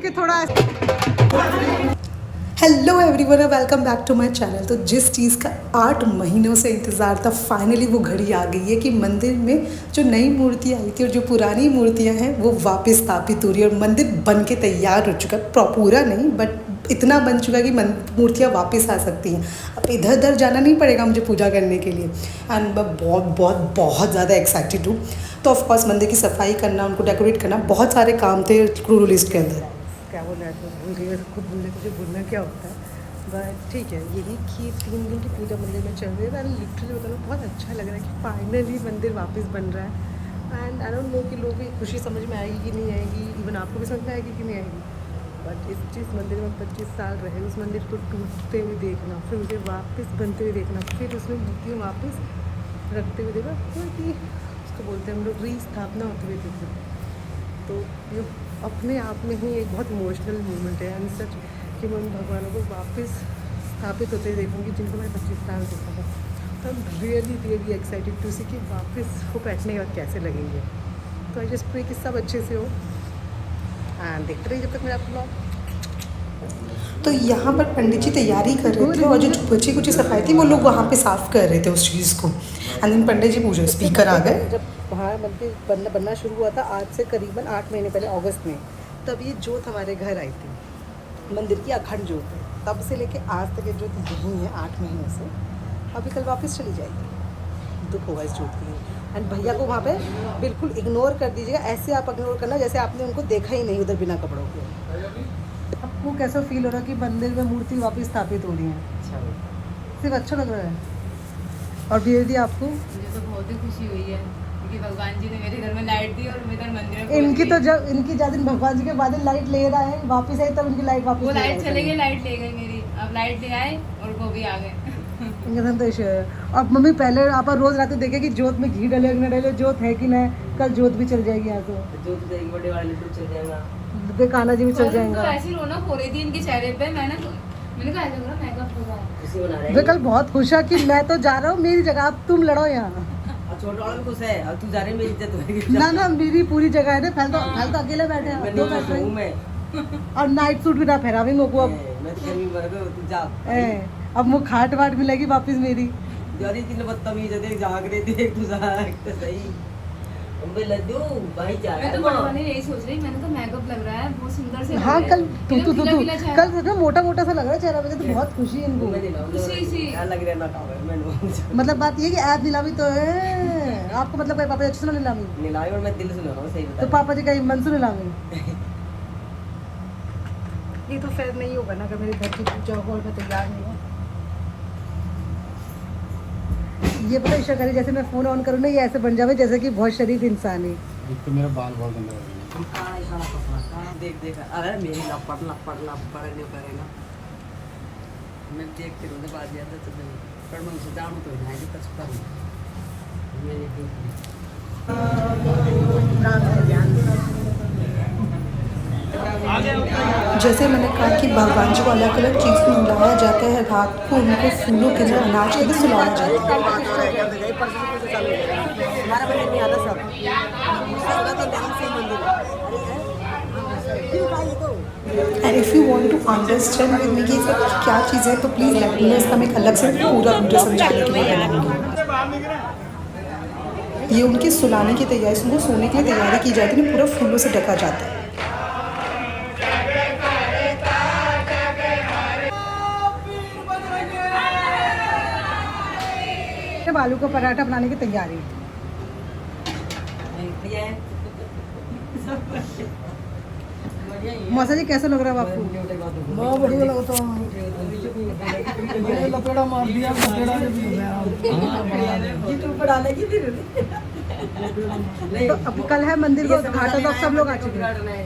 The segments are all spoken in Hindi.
कि थोड़ा। Hello everyone, welcome back to my channel. तो जिस चीज़ का 8 महीनों से इंतज़ार था, फाइनली वो घड़ी आ गई है कि मंदिर में जो नई मूर्तियाँ आई थी और जो पुरानी मूर्तियाँ हैं वो वापस स्थापित हो रही है और मंदिर बन के तैयार हो चुका है। पूरा नहीं बट इतना बन चुका है कि मूर्तियाँ वापस आ सकती हैं। अब इधर उधर जाना नहीं पड़ेगा मुझे पूजा करने के लिए। एंड मैं बहुत बहुत बहुत ज़्यादा एक्साइटेड हूँ। तो ऑफकोर्स मंदिर की सफाई करना, उनको डेकोरेट करना, बहुत सारे काम थे टू डू लिस्ट के अंदर। क्या बोल रहा है तो भूल गई, खुद भूलने तुझे भूलना क्या होता है। बट ठीक है, यही कि 3 दिन की पूजा मंदिर में चल रही है। एंड लिटरली बता लो बहुत अच्छा लग रहा है कि फाइनली मंदिर वापस बन रहा है। एंड आई डोंट नो कि लोगों की खुशी समझ में आएगी कि नहीं आएगी, इवन आपको भी समझ में आएगी कि नहीं आएगी। बट जिस मंदिर में 25 साल रहे, उस मंदिर को टूटते हुए देखना, फिर उसे वापस बनते हुए देखना, फिर उसमें मूर्तियाँ वापस रखते हुए देखना, कि उसको बोलते हैं हम लोग रीस्थापना होते हुए देखना। तो ये अपने आप में ही एक बहुत इमोशनल मोमेंट है। एंड सच कि मैं उन भगवानों को वापस स्थापित होते देखूँगी जिनको मैं 25 साल देखा था। तो I am really excited to see कि वापस वो बैठने के बाद कैसे लगेंगे। तो आई जस्ट प्रे कि सब अच्छे से हो। एंड देखते रहिए जब तक मेरा ब्लॉग। तो यहाँ पर पंडित जी तैयारी कर रहे थे और जो बची कुछ सफाई थी वो लोग वहाँ पे साफ़ कर रहे थे उस चीज़ को। एंड देन पंडित जी पूछे, स्पीकर आ गए। जब वहाँ मंदिर बनना शुरू हुआ था आज से करीबन 8 महीने पहले, अगस्त में, तब ये जोत हमारे घर आई थी। मंदिर की अखंड जोत है। तब से लेके आज तक ये जोत यहीं है 8 महीनों से। अभी कल वापस चली जाएगी। दुख होगा इस जोत के लिए। एंड भैया को वहाँ पे बिल्कुल इग्नोर कर दीजिएगा। ऐसे आप इग्नोर करना जैसे आपने उनको देखा ही नहीं उधर बिना कपड़ों के। आपको कैसा फील हो रहा है कि मंदिर में मूर्ति वापस स्थापित हो रही है? अच्छा, सिर्फ अच्छा लग रहा है। और दीदी आपको? मुझे तो बहुत ही खुशी हुई है क्योंकि भगवान जी ने मेरे घर में लाइट दी और मेरे मंदिर में इनकी तो जब इनकी ज्यादा दिन भगवान जी के बाद लाइट ले रहा है वापस आई, तब उनकी लाइट वापस वो लाइट चले गई, लाइट ले गई मेरी। अब लाइट ले आए और वो भी आ गए। इनका संतोष है। अब मम्मी पहले आप रोज रात को देखे कि जोत में घी डले न डले, जोत है कि नहीं। कल जोत भी चल जाएगी यहाँ तो। जोत जाएगी, बड़े वाले लड्डू चल जाएगा, कान्हा जी भी चल जाएगा। तो ऐसी रौनक हो रही थी इनके चेहरे पे। मैंने कहा ऐसा करो मेकअप हो रहा है। वे कल बहुत खुश है कि मैं तो जा रहा हूँ, मेरी जगह अब तुम लड़ो यहाँ। छोटा वाला भी खुश है, अब तू जा रही है, मेरी इज्जत होगी। ना मेरी पूरी जगह है ना। फैल तो अकेले बैठे हैं, दो बैठ रहे हैं। और नाइट सूट भी ना पहना भी मोको अब। मैं तो गर्मी भर गई, तू जा। अब वो खाट वाट मिलेगी वापस मेरी। यारी तीन बदतमीज है, जाग रही थी तू जा तो सही। मैं लड्डू भाई जा रहा है। मैं तो बड़े वाले यही सोच रही, मैंने कहा मेकअप लग रहा है बहुत सुंदर से। हाँ कल तू कल सच में मोटा मोटा सा लग रहा है चेहरा पे। तो बहुत खुशी है इनको। खुशी सी लग रहा है ना टावर मैं। मतलब बात ये कि ऐप नीलामी तो है आपको, मतलब पापा जी अच्छे से नीलामी नीलामी और मैं दिल से ले रहा हूँ, सही बता। तो पापा जी का मन से नीलामी। ये तो फिर नहीं होगा ना अगर मेरे घर की पूजा हो और मैं तैयार नहीं हूँ। ये पता ईशा करी जैसे मैं फोन ऑन करूँ ना, ये ऐसे बन जावे जैसे कि बहुत शरीफ इंसान है। तो मेरा बाल बहुत गंदा हो गया। देख अरे मेरी लपड़ नहीं करेगा। मैं देखते रहूँ बात ज़्यादा तो नहीं, पर मैं उसे जाऊँ तो नहीं तो कुछ करूँ। जैसे मैंने कहा कि भगवान जी को अलग अलग चीज़ में मिलाया जाता है। रात को उनको फूलों के अंदर अनाज के लिए सुलाया जाता है। And if you want to understand with me कि ये सब क्या चीज़ है तो प्लीज़ लेट मी नो। इसका मैं एक अलग से पूरा वीडियो समझाने के लिए बनाऊंगी। ये उनके सुलाने की तैयारी, उनको सोने के लिए तैयारी की जाती है, पूरा फूलों से ढका जाता है। आलू का पराठा बनाने की तैयारी। मौसा जी कैसा लग रहा है आपको? बहुत बढ़िया लगता है। लपेड़ा मार दिया, लपेड़ा जब तो अब कल है मंदिर को उद्घाटन, तो सब लोग आ चुके हैं।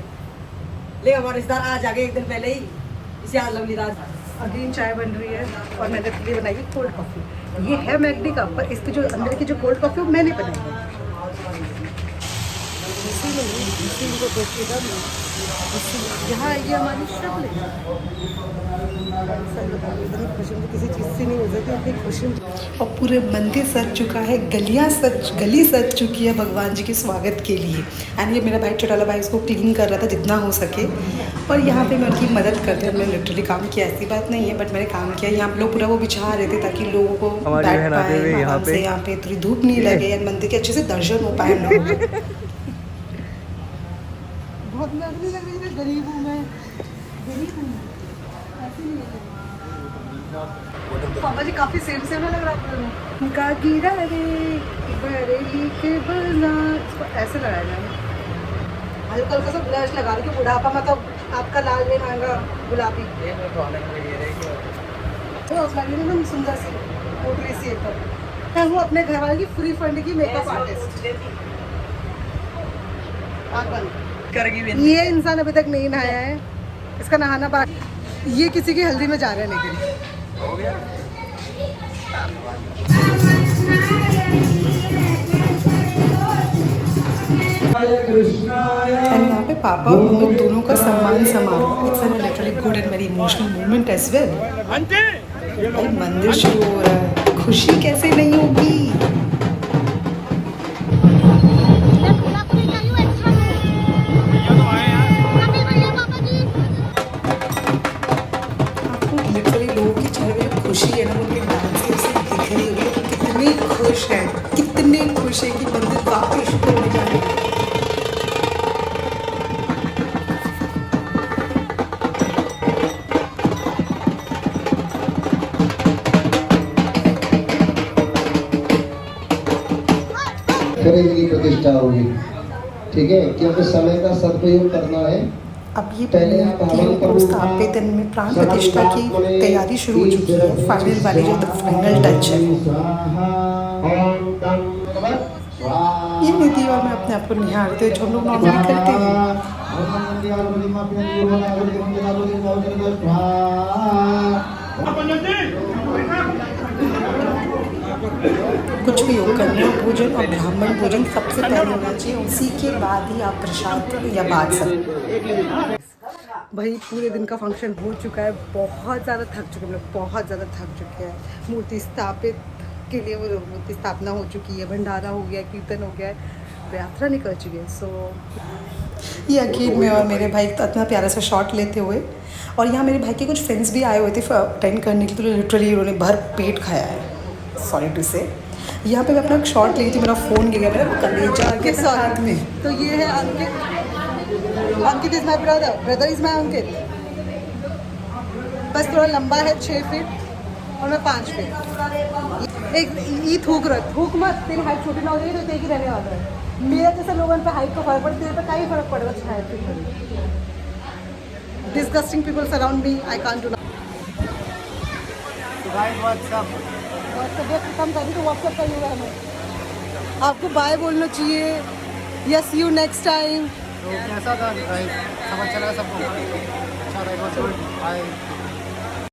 ले हमारे रिश्तेदार आज आ गए एक दिन पहले ही। इसे आज लवली रात ग्रीन चाय बन रही है और मैंने अपने लिए बनाई है कोल्ड कॉफ़ी। ये है मैगडी का, पर इसके जो अंदर की जो कोल्ड कॉफ़ी वो मैंने बनाई है। को देख के दम यहाँ आएगी हमारी शक्ल। इतनी खुशी मुझे किसी चीज़ से नहीं हो सकती, इतनी खुशी। और पूरे मंदिर सज चुका है, गली सज चुकी है भगवान जी के स्वागत के लिए। एंड ये मेरा भाई, छोटा वाला भाई, इसको क्लीन कर रहा था जितना हो सके। और यहाँ पे मैं उनकी मदद करती हूँ। मैंने लिटरली काम किया, ऐसी बात नहीं है, बट मैंने काम किया। यहाँ पे लोग पूरा वो बिछा रहे थे ताकि लोगों को बैठ पाए आराम से, यहाँ पे थोड़ी धूप नहीं लगे, मंदिर के अच्छे से दर्शन हो पाए हम लोग। बहुत नगरी लग रही है, गरीब हूँ मैं, गरीब हूँ, ऐसे नहीं लग रही। पापा जी काफ़ी सेम ना लग रहा है। उनका गिरा रे बरेली के बाजार, इसको ऐसे लगाया जाए। हल्का हल्का सा ब्लश लगा रही हूँ, बुढ़ापा मतलब आपका लाल नहीं आएगा, गुलाबी तो लगी ना सुंदर सी मोटरी सी एकदम। मैं हूँ अपने घर वाले की फ्री फंड की मेकअप आर्टिस्ट। ये इंसान अभी तक नहीं नहाया है, इसका नहाना बाकी। ये किसी की हल्दी में जा रहे हैं, लेकिन हो गया। यहाँ पे पापा और मम्मी दोनों का सम्मान समारोह। It's an literally good and very emotional moment as well. भाई मंदिर शुरू हो रहा है, खुशी कैसे नहीं होगी। खुशी है ना, उनके डांस से दिख रही होगी कितने खुश हैं कि मंदिर वापस शुरू होने जा रहे हैं। फिर इनकी प्रतिष्ठा होगी, ठीक है, क्योंकि समय का सदुपयोग करना है। अब ये पहले स्थापित में प्राण प्रतिष्ठा की तैयारी शुरू हो चुकी है। फाइनल वाली जो फाइनल टच है, ये नीति और मैं अपने आप को निहारते हुए जो हम लोग नॉर्मली करते हैं। कुछ भी योग करना, भोजन और ब्राह्मण भोजन सबसे पहले होना चाहिए, उसी के बाद ही आप प्रसाद या बात सकते। भाई पूरे दिन का फंक्शन हो चुका है, बहुत ज़्यादा थक चुके हैं, बहुत ज़्यादा थक चुके हैं। मूर्ति स्थापित के लिए वो मूर्ति स्थापना हो चुकी है, भंडारा हो गया, कीर्तन हो गया है, यात्रा निकल चुकी है। सो ये अखिल में और मेरे भाई तो इतना प्यारा सा शॉट लेते हुए, और यहाँ मेरे भाई के कुछ फ्रेंड्स भी आए हुए थे अटेंड करने के लिए, तो लिटरली उन्होंने भर पेट खाया है, सॉरी टू से। यहाँ पे मैं अपना शॉट ली थी, मेरा फ़ोन गिर गया, मेरा कलेजा के साथ में। तो ये है Ankit, Ankit is my brother is my Ankit. बस थोड़ा लंबा है 6 फीट और मैं 5 फीट। एक ये थूक मत, तेरी हाइट छोटी ना हो जाएगी तो तेरी रहने वाला है। मेरा जैसा लोगों पे हाइट को फर्क पड़ता है, तेरे पे कहीं फर्क पड़ेगा हाइट पे। Disgusting people surround me, I can't do WhatsApp कम कर दी तो व्हाट्सएप करिएगा हमें। आपको बाय बोलना चाहिए या सी यू नेक्स्ट टाइम। तो कैसा था? सब अच्छा लगा सबको? अच्छा रहेगा।